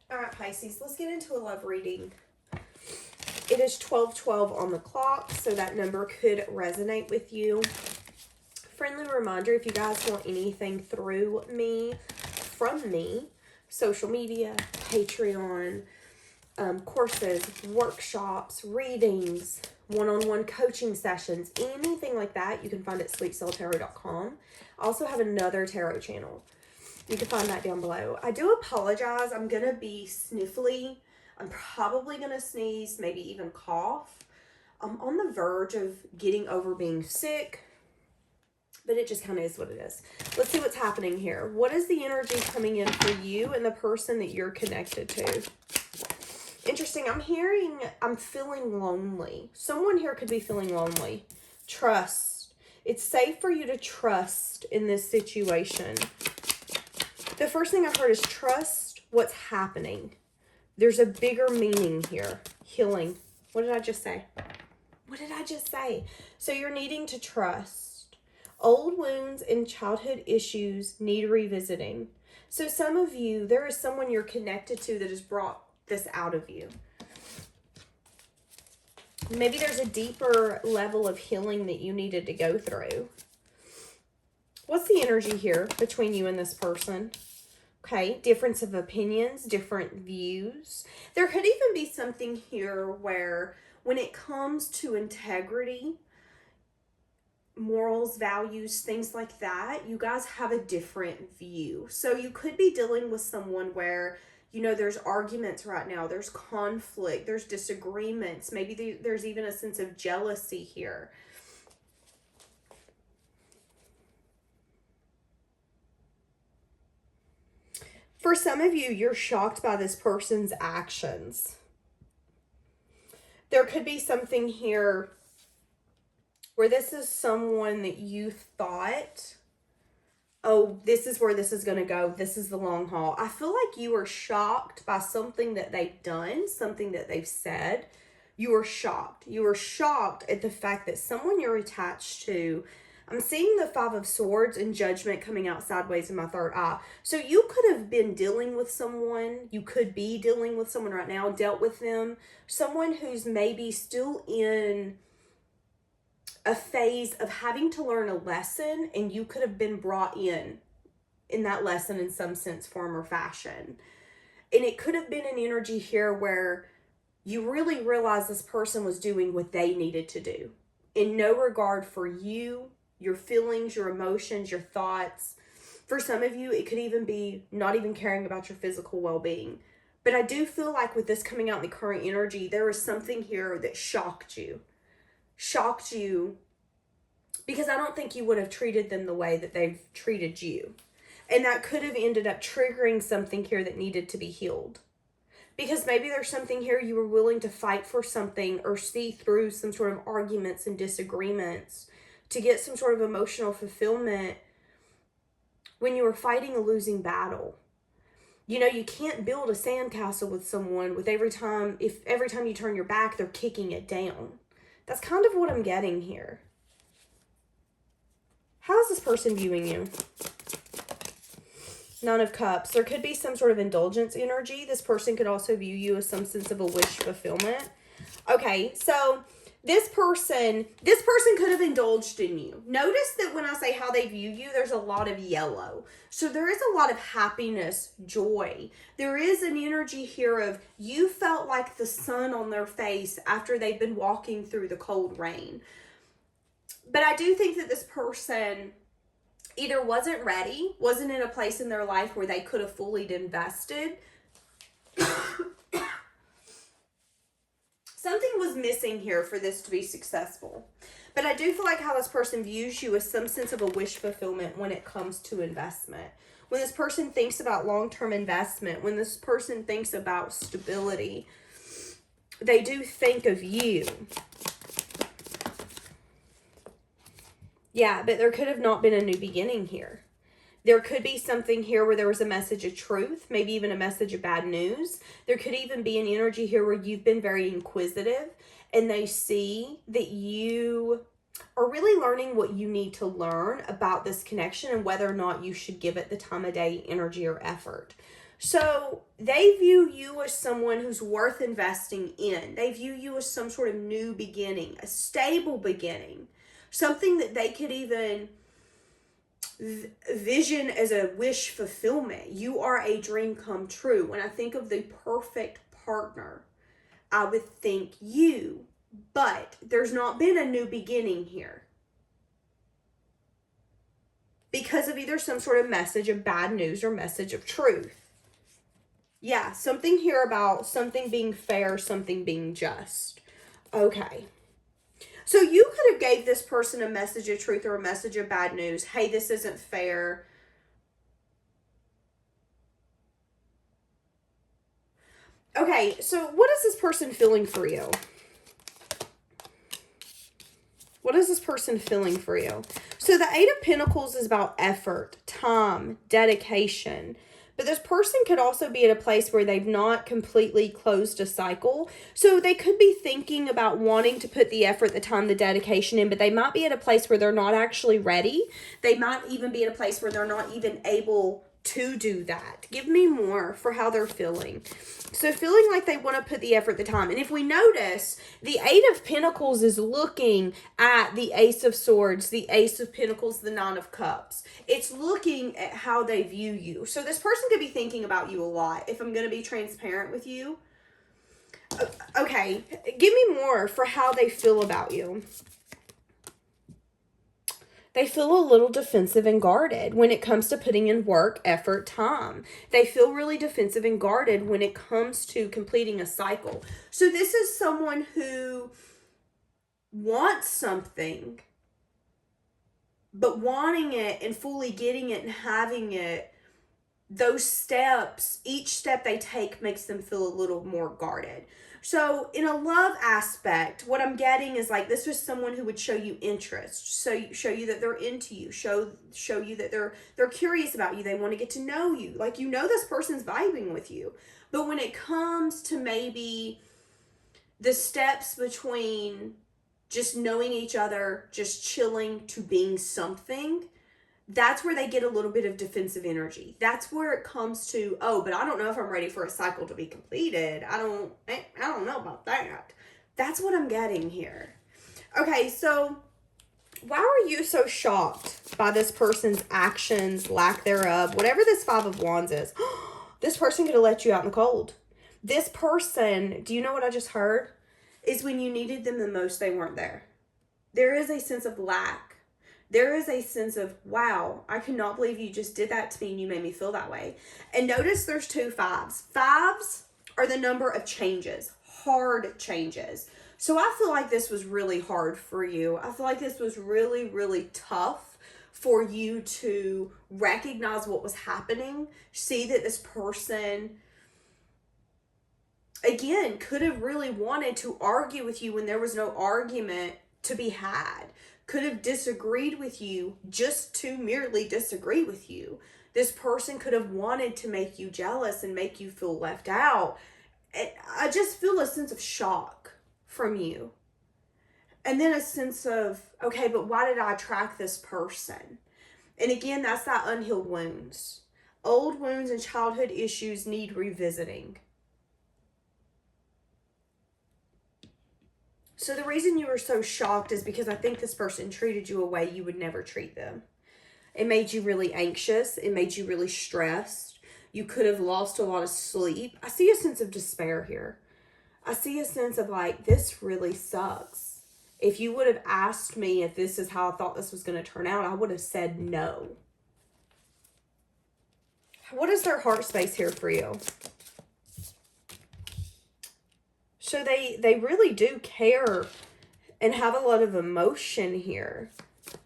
All right, Pisces, let's get into a love reading. It is 12:12 on the clock, so that number could resonate with you. Friendly reminder, if you guys want anything through me, from me, social media, Patreon, courses, workshops, readings, one-on-one coaching sessions, anything like that, you can find at SiriusTarotCo. I also have another tarot channel. You can find that down below. I do apologize. I'm going to be sniffly. I'm probably going to sneeze, maybe even cough. I'm on the verge of getting over being sick, but it just kind of is what it is. Let's see what's happening here. What is the energy coming in for you and the person that you're connected to? Interesting. I'm feeling lonely. Someone here could be feeling lonely. Trust. It's safe for you to trust in this situation. The first thing I've heard is trust what's happening. There's a bigger meaning here. Healing. What did I just say? What did I just say? So you're needing to trust. Old wounds and childhood issues need revisiting. So some of you, there is someone you're connected to that has brought this out of you. Maybe there's a deeper level of healing that you needed to go through. What's the energy here between you and this person? Okay, difference of opinions, different views. There could even be something here where when it comes to integrity, morals, values, things like that, you guys have a different view. So you could be dealing with someone where, you know, there's arguments right now, there's conflict, there's disagreements. Maybe there's even a sense of jealousy here. For some of you, you're shocked by this person's actions. There could be something here where this is someone that you thought, oh, this is where this is going to go. This is the long haul. I feel like you were shocked by something that they've done, something that they've said. You were shocked. You were shocked at the fact that someone you're attached to, I'm seeing the Five of Swords and Judgment coming out sideways in my third eye. So you could have been dealing with someone. You could be dealing with someone right now, dealt with them. Someone who's maybe still in a phase of having to learn a lesson, and you could have been brought in that lesson in some sense, form, or fashion. And it could have been an energy here where you really realize this person was doing what they needed to do. In no regard for you, your feelings, your emotions, your thoughts. For some of you, it could even be not even caring about your physical well-being. But I do feel like with this coming out in the current energy, there is something here that shocked you. Shocked you because I don't think you would have treated them the way that they've treated you. And that could have ended up triggering something here that needed to be healed. Because maybe there's something here you were willing to fight for something or see through some sort of arguments and disagreements to get some sort of emotional fulfillment when you were fighting a losing battle. You know, you can't build a sandcastle with someone with every time you turn your back, they're kicking it down. That's kind of what I'm getting here. How is this person viewing you? Nine of Cups. There could be some sort of indulgence energy. This person could also view you as some sense of a wish fulfillment. Okay, so this person could have indulged in you. Notice that when I say how they view you, there's a lot of yellow. So there is a lot of happiness, joy. There is an energy here of you felt like the sun on their face after they've been walking through the cold rain. But I do think that this person either wasn't ready, wasn't in a place in their life where they could have fully invested. Something was missing here for this to be successful. But I do feel like how this person views you is some sense of a wish fulfillment when it comes to investment. When this person thinks about long-term investment, when this person thinks about stability, they do think of you. Yeah, but there could have not been a new beginning here. There could be something here where there was a message of truth, maybe even a message of bad news. There could even be an energy here where you've been very inquisitive and they see that you are really learning what you need to learn about this connection and whether or not you should give it the time of day, energy, or effort. So they view you as someone who's worth investing in. They view you as some sort of new beginning, a stable beginning, something that they could even vision as a wish fulfillment. You are a dream come true. When I think of the perfect partner, I would think you, but there's not been a new beginning here because of either some sort of message of bad news or message of truth. Yeah, something here about something being fair, something being just. Okay. So you could have gave this person a message of truth or a message of bad news. Hey, this isn't fair. Okay, so what is this person feeling for you? What is this person feeling for you? So the Eight of Pentacles is about effort, time, dedication. But this person could also be at a place where they've not completely closed a cycle. So they could be thinking about wanting to put the effort, the time, the dedication in, but they might be at a place where they're not actually ready. They might even be at a place where they're not even able to do that. Give me more for how they're feeling. So feeling like they want to put the effort, the time. And if we notice, the Eight of Pentacles is looking at the Ace of Swords, the Ace of Pentacles, the Nine of Cups. It's looking at how they view you. So this person could be thinking about you a lot, if I'm going to be transparent with you. Okay, give me more for how they feel about you. They feel a little defensive and guarded when it comes to putting in work, effort, time. They feel really defensive and guarded when it comes to completing a cycle. So this is someone who wants something, but wanting it and fully getting it and having it, those steps, each step they take makes them feel a little more guarded. So in a love aspect, what I'm getting is like this was someone who would show you interest, so show you that they're into you, show you that they're curious about you, they want to get to know you, like you know this person's vibing with you. But when it comes to maybe the steps between just knowing each other, just chilling to being something, that's where they get a little bit of defensive energy. That's where it comes to, oh, but I don't know if I'm ready for a cycle to be completed. I don't know about that. That's what I'm getting here. Okay, so why were you so shocked by this person's actions, lack thereof, whatever this Five of Wands is? This person could have let you out in the cold. This person, do you know what I just heard? Is when you needed them the most, they weren't there. There is a sense of lack. There is a sense of, wow, I cannot believe you just did that to me and you made me feel that way. And notice there's two fives. Fives are the number of changes, hard changes. So I feel like this was really hard for you. I feel like this was really, really tough for you to recognize what was happening, see that this person, again, could have really wanted to argue with you when there was no argument to be had. Could have disagreed with you just to merely disagree with you. This person could have wanted to make you jealous and make you feel left out. I just feel a sense of shock from you. And then a sense of, okay, but why did I attract this person? And again, that's that unhealed wounds. Old wounds and childhood issues need revisiting. So the reason you were so shocked is because I think this person treated you a way you would never treat them. It made you really anxious. It made you really stressed. You could have lost a lot of sleep. I see a sense of despair here. I see a sense of like, this really sucks. If you would have asked me if this is how I thought this was going to turn out, I would have said no. What is their heart space here for you? So they really do care and have a lot of emotion here.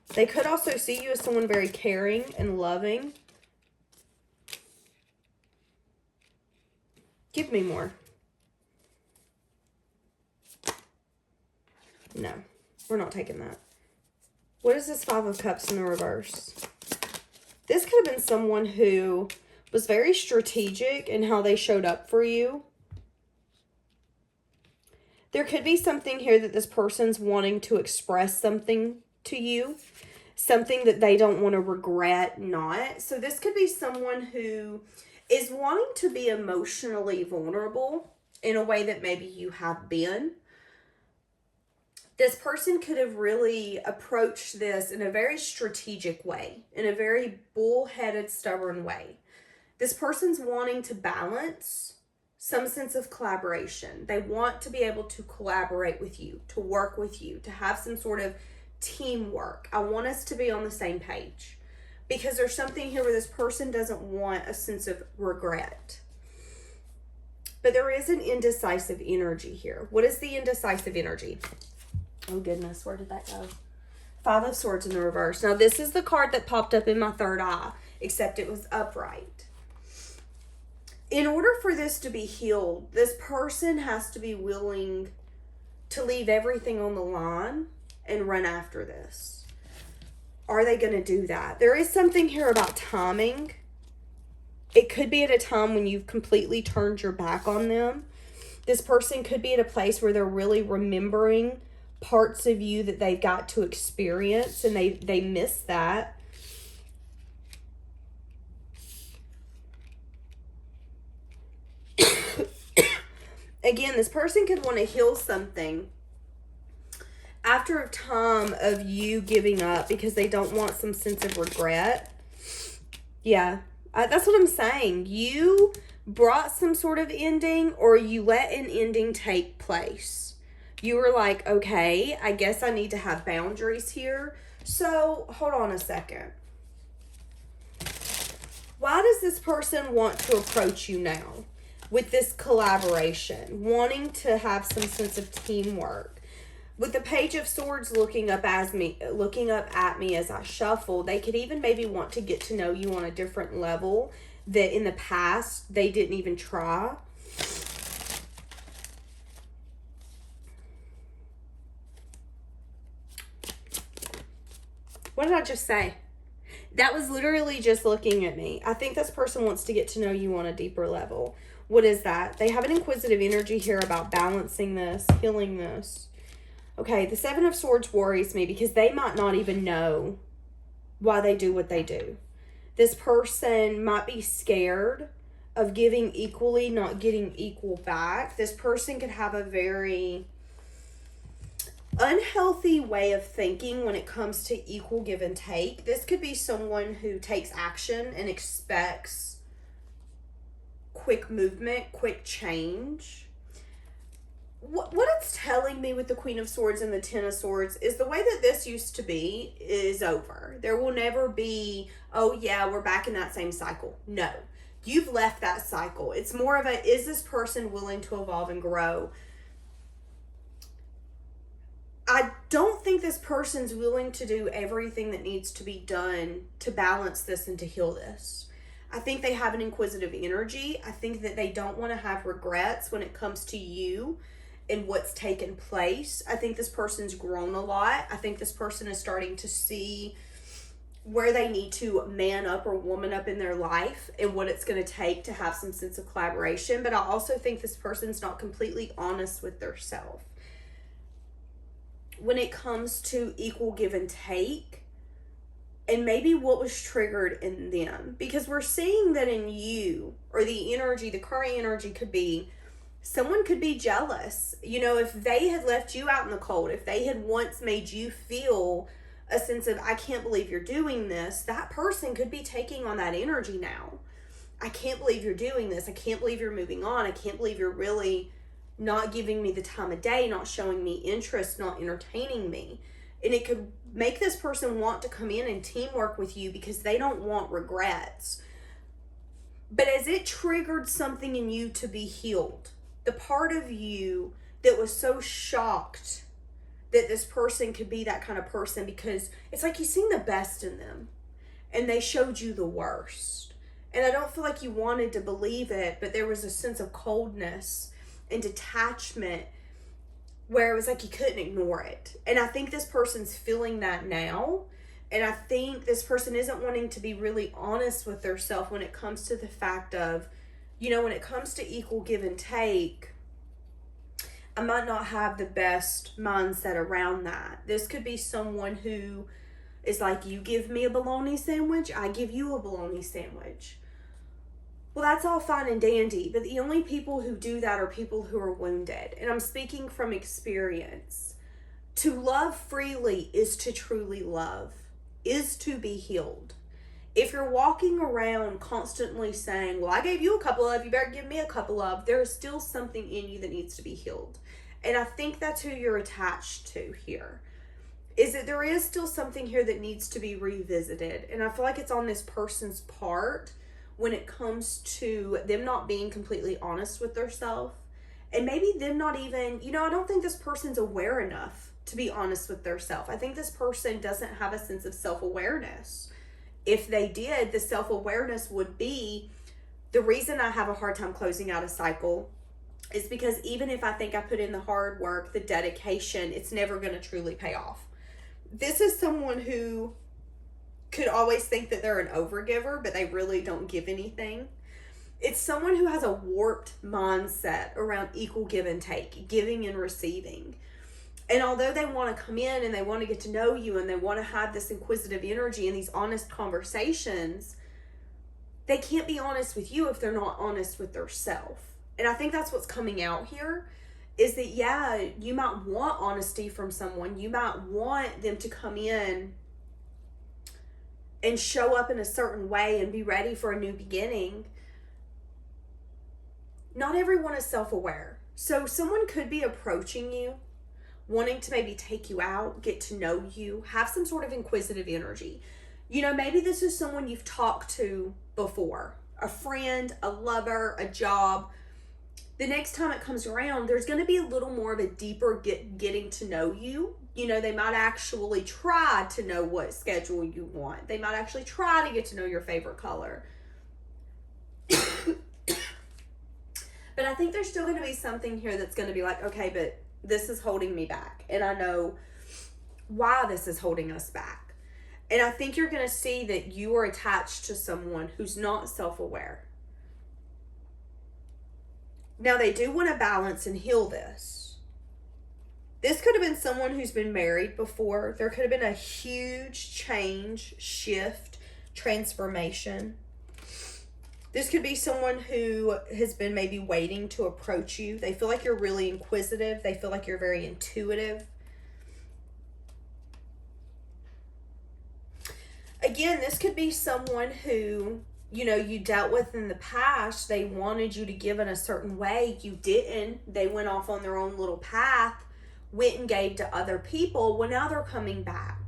They could also see you as someone very caring and loving. Give me more. No, we're not taking that. What is this Five of Cups in the reverse? This could have been someone who was very strategic in how they showed up for you. There could be something here that this person's wanting to express something to you, something that they don't want to regret not. So this could be someone who is wanting to be emotionally vulnerable in a way that maybe you have been. This person could have really approached this in a very strategic way, in a very bullheaded, stubborn way. This person's wanting to balance some sense of collaboration. They want to be able to collaborate with you, to work with you, to have some sort of teamwork. I want us to be on the same page, because there's something here where this person doesn't want a sense of regret. But there is an indecisive energy here. What is the indecisive energy? Oh goodness, where did that go? 5 of Swords in the reverse. Now this is the card that popped up in my third eye, except it was upright. In order for this to be healed, this person has to be willing to leave everything on the line and run after this. Are they going to do that? There is something here about timing. It could be at a time when you've completely turned your back on them. This person could be at a place where they're really remembering parts of you that they've got to experience, and they miss that. Again, this person could want to heal something after a time of you giving up because they don't want some sense of regret. Yeah, that's what I'm saying. You brought some sort of ending, or you let an ending take place. You were like, okay, I guess I need to have boundaries here. So, hold on a second. Why does this person want to approach you now with this collaboration, wanting to have some sense of teamwork? With the Page of Swords looking up at me as I shuffle, they could even maybe want to get to know you on a different level that in the past they didn't even try. What did I just say? That was literally just looking at me. I think this person wants to get to know you on a deeper level. What is that? They have an inquisitive energy here about balancing this, healing this. Okay, the 7 of Swords worries me because they might not even know why they do what they do. This person might be scared of giving equally, not getting equal back. This person could have a very unhealthy way of thinking when it comes to equal give and take. This could be someone who takes action and expects quick movement, quick change. What it's telling me with the Queen of Swords and the 10 of Swords is the way that this used to be is over. There will never be, oh yeah, we're back in that same cycle. No, you've left that cycle. It's more of a, is this person willing to evolve and grow? I don't think this person's willing to do everything that needs to be done to balance this and to heal this. I think they have an inquisitive energy. I think that they don't want to have regrets when it comes to you and what's taken place. I think this person's grown a lot. I think this person is starting to see where they need to man up or woman up in their life and what it's going to take to have some sense of collaboration. But I also think this person's not completely honest with their self when it comes to equal give and take, and maybe what was triggered in them. Because we're seeing that in you, or the energy, the current energy could be, someone could be jealous. You know, if they had left you out in the cold, if they had once made you feel a sense of, I can't believe you're doing this, that person could be taking on that energy now. I can't believe you're doing this. I can't believe you're moving on. I can't believe you're really not giving me the time of day, not showing me interest, not entertaining me. And it could make this person want to come in and teamwork with you because they don't want regrets. But as it triggered something in you to be healed, the part of you that was so shocked that this person could be that kind of person, because it's like you've seen the best in them and they showed you the worst. And I don't feel like you wanted to believe it, but there was a sense of coldness and detachment where it was like you couldn't ignore it. And I think this person's feeling that now. And I think this person isn't wanting to be really honest with themselves when it comes to the fact of, you know, when it comes to equal give and take, I might not have the best mindset around that. This could be someone who is like, you give me a bologna sandwich, I give you a bologna sandwich. Well, that's all fine and dandy, but the only people who do that are people who are wounded. And I'm speaking from experience. To love freely is to truly love, is to be healed. If you're walking around constantly saying, well, I gave you a couple of, you better give me a couple of, there's still something in you that needs to be healed. And I think that's who you're attached to here. Is that there is still something here that needs to be revisited. And I feel like it's on this person's part when it comes to them not being completely honest with themselves. And maybe them not even, I don't think this person's aware enough to be honest with themselves. I think this person doesn't have a sense of self-awareness. If they did, the self-awareness would be, the reason I have a hard time closing out a cycle is because even if I think I put in the hard work, the dedication, it's never going to truly pay off. This is someone who could always think that they're an overgiver, but they really don't give anything. It's someone who has a warped mindset around equal give and take, giving and receiving. And although they want to come in and they want to get to know you and they want to have this inquisitive energy and these honest conversations, they can't be honest with you if they're not honest with themselves. And I think that's what's coming out here, is that, yeah, you might want honesty from someone. You might want them to come in and show up in a certain way and be ready for a new beginning. Not everyone is self-aware. So someone could be approaching you, wanting to maybe take you out, get to know you, have some sort of inquisitive energy. Maybe this is someone you've talked to before, a friend, a lover, a job. The next time it comes around, there's going to be a little more of a deeper getting to know you. They might actually try to know what schedule you want. They might actually try to get to know your favorite color. But I think there's still going to be something here that's going to be like, okay, but this is holding me back. And I know why this is holding us back. And I think you're going to see that you are attached to someone who's not self-aware. Now, they do want to balance and heal this. This could have been someone who's been married before. There could have been a huge change, shift, transformation. This could be someone who has been maybe waiting to approach you. They feel like you're really inquisitive. They feel like you're very intuitive. Again, this could be someone who, you dealt with in the past. They wanted you to give in a certain way. You didn't. They went off on their own little path, went and gave to other people. Well, now they're coming back.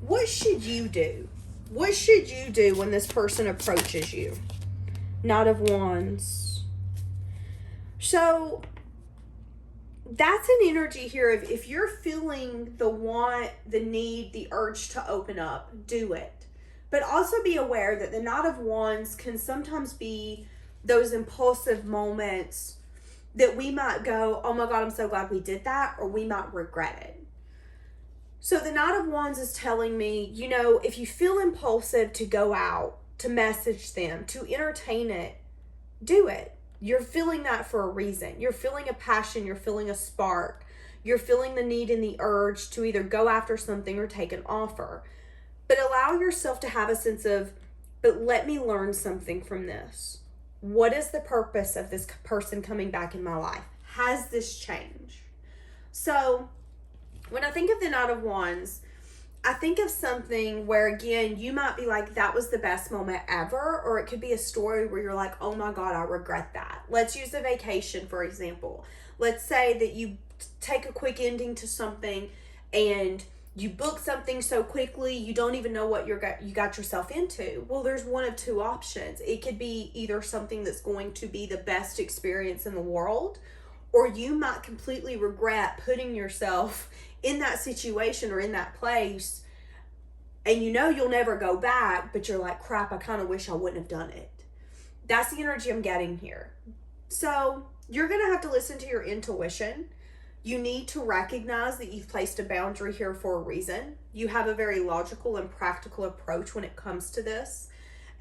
What should you do? What should you do when this person approaches you? Knight of Wands. So that's an energy here of, if you're feeling the want, the need, the urge to open up, do it. But also be aware that the Knight of Wands can sometimes be those impulsive moments that we might go, oh my God, I'm so glad we did that, or we might regret it. So the Knight of Wands is telling me, if you feel impulsive to go out, to message them, to entertain it, do it. You're feeling that for a reason. You're feeling a passion. You're feeling a spark. You're feeling the need and the urge to either go after something or take an offer. But allow yourself to have a sense of, but let me learn something from this. What is the purpose of this person coming back in my life? Has this changed? So when I think of the Knight of Wands, I think of something where, again, you might be like, that was the best moment ever, or it could be a story where you're like, oh my God, I regret that. Let's use a vacation, for example. Let's say that you take a quick ending to something and you book something so quickly, you don't even know what you got yourself into. Well, there's one of two options. It could be either something that's going to be the best experience in the world, or you might completely regret putting yourself in that situation or in that place, and you'll never go back, but you're like, crap, I kind of wish I wouldn't have done it. That's the energy I'm getting here. So you're going to have to listen to your intuition. You need to recognize that you've placed a boundary here for a reason. You have a very logical and practical approach when it comes to this.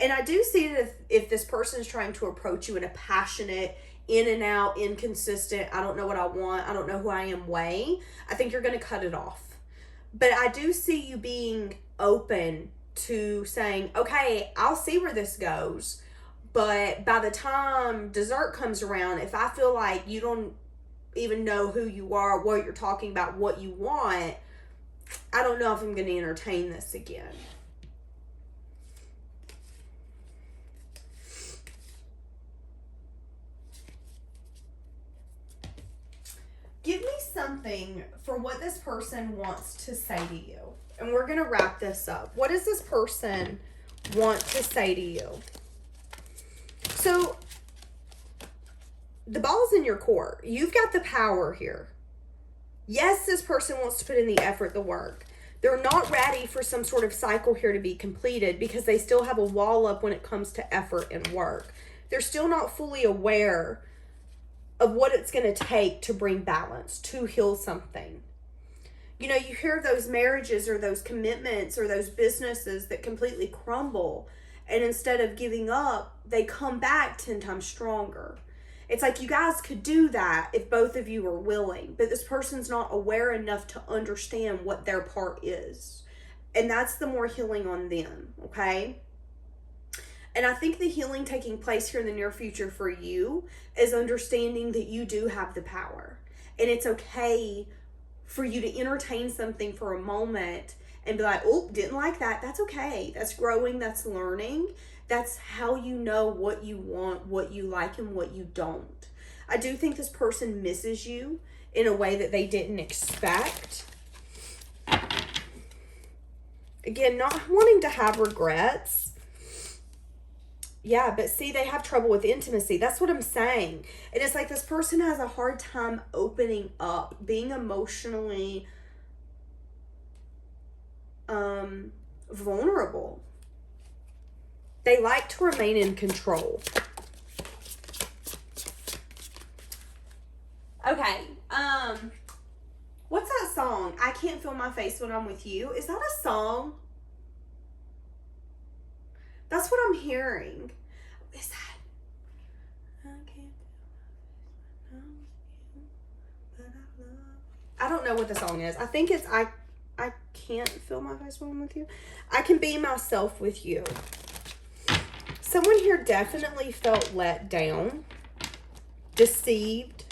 And I do see that if this person is trying to approach you in a passionate, in and out, inconsistent, I don't know what I want, I don't know who I am way, I think you're going to cut it off. But I do see you being open to saying, okay, I'll see where this goes. But by the time dessert comes around, if I feel like you don't even know who you are, what you're talking about, what you want, I don't know if I'm going to entertain this again. Give me something for what this person wants to say to you. And we're going to wrap this up. What does this person want to say to you? So, the ball's in your court. You've got the power here. Yes, this person wants to put in the effort, the work. They're not ready for some sort of cycle here to be completed because they still have a wall up when it comes to effort and work. They're still not fully aware of what it's going to take to bring balance, to heal something. You know, you hear of those marriages or those commitments or those businesses that completely crumble, and instead of giving up, they come back 10 times stronger. It's like you guys could do that if both of you are willing, but this person's not aware enough to understand what their part is. And that's the more healing on them, okay? And I think the healing taking place here in the near future for you is understanding that you do have the power. And it's okay for you to entertain something for a moment and be like, oh, didn't like that. That's okay. That's growing. That's learning. That's how you know what you want, what you like, and what you don't. I do think this person misses you in a way that they didn't expect. Again, not wanting to have regrets. Yeah, but see, they have trouble with intimacy. That's what I'm saying. And it's like this person has a hard time opening up, being emotionally vulnerable. They like to remain in control. Okay, what's that song? I Can't Feel My Face When I'm With You. Is that a song? That's what I'm hearing. Is that? I can't feel my face when I'm with you, but I love. I don't know what the song is. I think it's I can't feel my face when I'm with you. I can be myself with you. Someone here definitely felt let down, deceived,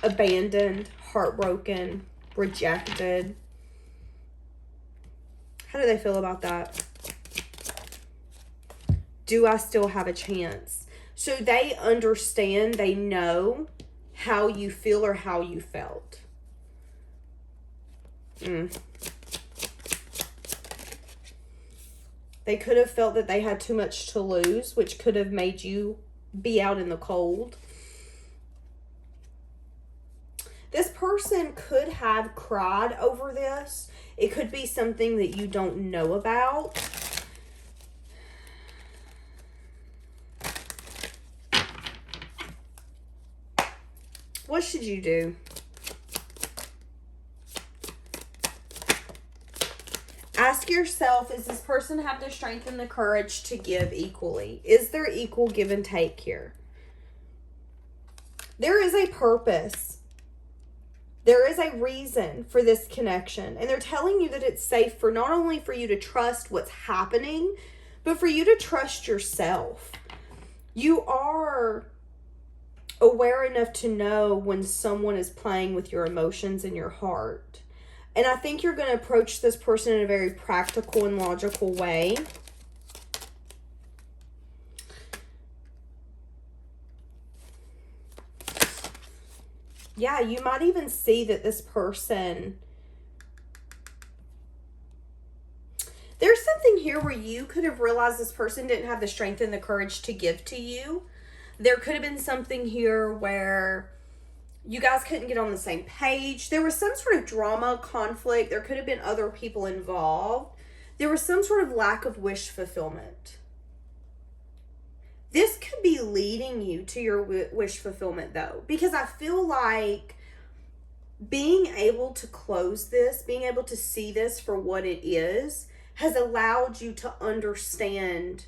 abandoned, heartbroken, rejected. How do they feel about that? Do I still have a chance? So they understand, they know how you feel or how you felt. They could have felt that they had too much to lose, which could have made you be out in the cold. This person could have cried over this. It could be something that you don't know about. What should you do? Ask yourself, does this person have the strength and the courage to give equally? Is there equal give and take here? There is a purpose. There is a reason for this connection. And they're telling you that it's safe for not only for you to trust what's happening, but for you to trust yourself. You are aware enough to know when someone is playing with your emotions and your heart. And I think you're going to approach this person in a very practical and logical way. Yeah, you might even see that this person... There's something here where you could have realized this person didn't have the strength and the courage to give to you. There could have been something here where you guys couldn't get on the same page. There was some sort of drama, conflict. There could have been other people involved. There was some sort of lack of wish fulfillment. This could be leading you to your wish fulfillment, though, because I feel like being able to close this, being able to see this for what it is, has allowed you to understand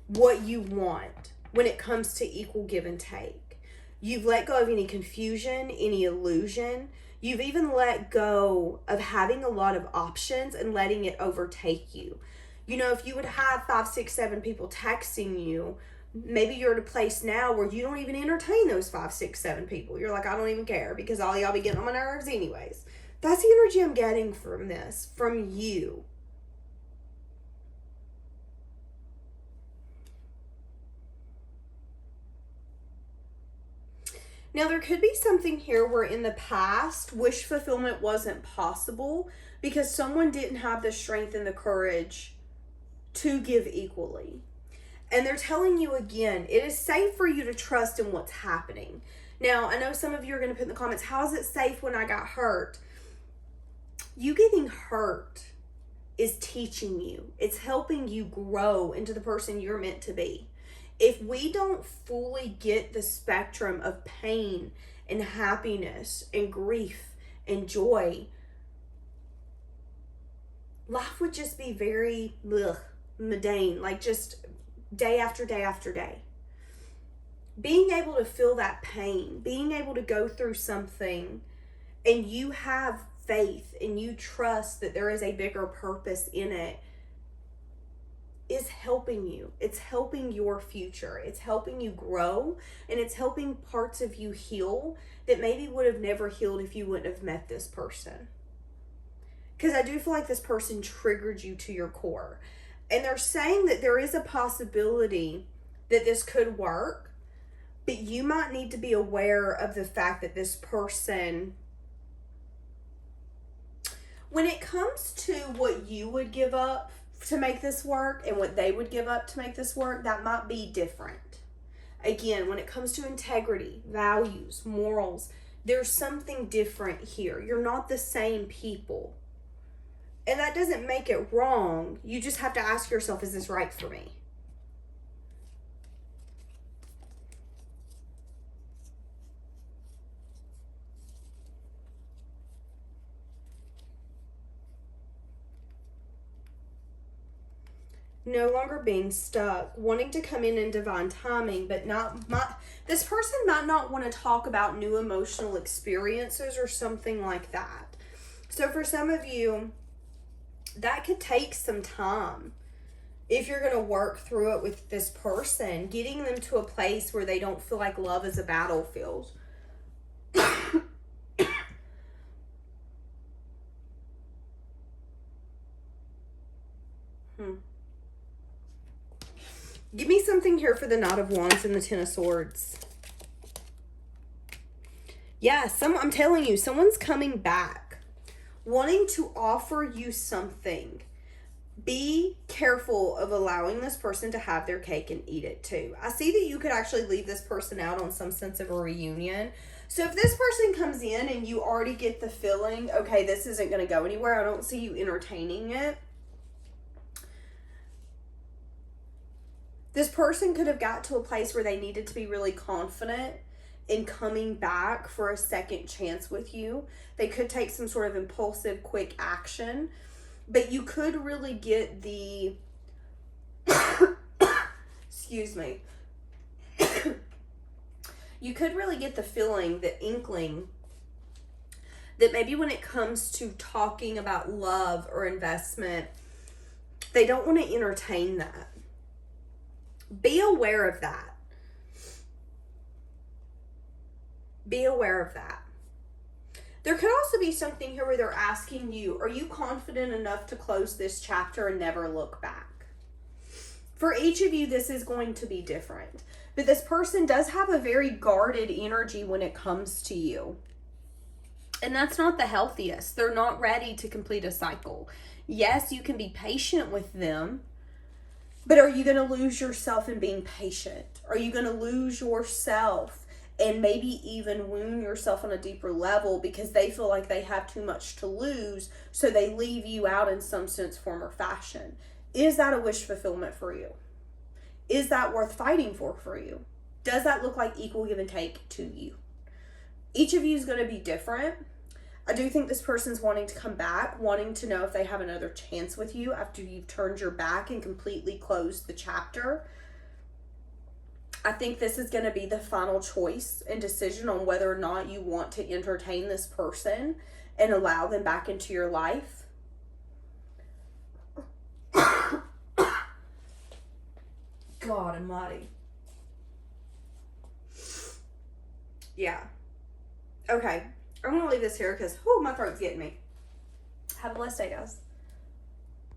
what you want when it comes to equal give and take. You've let go of any confusion, any illusion. You've even let go of having a lot of options and letting it overtake you. You know, if you would have 5, 6, 7 people texting you, maybe you're at a place now where you don't even entertain those 5, 6, 7 people. You're like, I don't even care because all y'all be getting on my nerves anyways. That's the energy I'm getting from this, from you. Now, there could be something here where in the past, wish fulfillment wasn't possible because someone didn't have the strength and the courage to give equally. And they're telling you again, it is safe for you to trust in what's happening. Now, I know some of you are going to put in the comments, how is it safe when I got hurt? You getting hurt is teaching you. It's helping you grow into the person you're meant to be. If we don't fully get the spectrum of pain and happiness and grief and joy, life would just be very mundane, like just day after day after day. Being able to feel that pain, being able to go through something, and you have faith and you trust that there is a bigger purpose in it, is helping you. It's helping your future. It's helping you grow, and it's helping parts of you heal that maybe would have never healed if you wouldn't have met this person. Because I do feel like this person triggered you to your core. And they're saying that there is a possibility that this could work, but you might need to be aware of the fact that this person, when it comes to what you would give up to make this work and what they would give up to make this work, that might be different. Again, when it comes to integrity, values, morals, there's something different here. You're not the same people. And that doesn't make it wrong. You just have to ask yourself, is this right for me? No longer being stuck, wanting to come in divine timing, but this person might not want to talk about new emotional experiences or something like that. So for some of you, that could take some time. If you're going to work through it with this person, getting them to a place where they don't feel like love is a battlefield. Give me something here for the Knight of Wands and the Ten of Swords. Yeah, I'm telling you, someone's coming back, wanting to offer you something. Be careful of allowing this person to have their cake and eat it too. I see that you could actually leave this person out on some sense of a reunion. So if this person comes in and you already get the feeling, okay, this isn't going to go anywhere, I don't see you entertaining it. This person could have got to a place where they needed to be really confident in coming back for a second chance with you. They could take some sort of impulsive, quick action, but you could really get the, excuse me, you could really get the feeling, the inkling, that maybe when it comes to talking about love or investment, they don't want to entertain that. Be aware of that. Be aware of that. There could also be something here where they're asking you, are you confident enough to close this chapter and never look back? For each of you, this is going to be different. But this person does have a very guarded energy when it comes to you. And that's not the healthiest. They're not ready to complete a cycle. Yes, you can be patient with them. But are you going to lose yourself in being patient? Are you going to lose yourself and maybe even wound yourself on a deeper level because they feel like they have too much to lose, so they leave you out in some sense, form, or fashion? Is that a wish fulfillment for you? Is that worth fighting for you? Does that look like equal give and take to you? Each of you is going to be different. I do think this person's wanting to come back, wanting to know if they have another chance with you after you've turned your back and completely closed the chapter. I think this is going to be the final choice and decision on whether or not you want to entertain this person and allow them back into your life. God almighty. Yeah. Okay. I'm going to leave this here because, my throat's getting me. Have a blessed day, guys.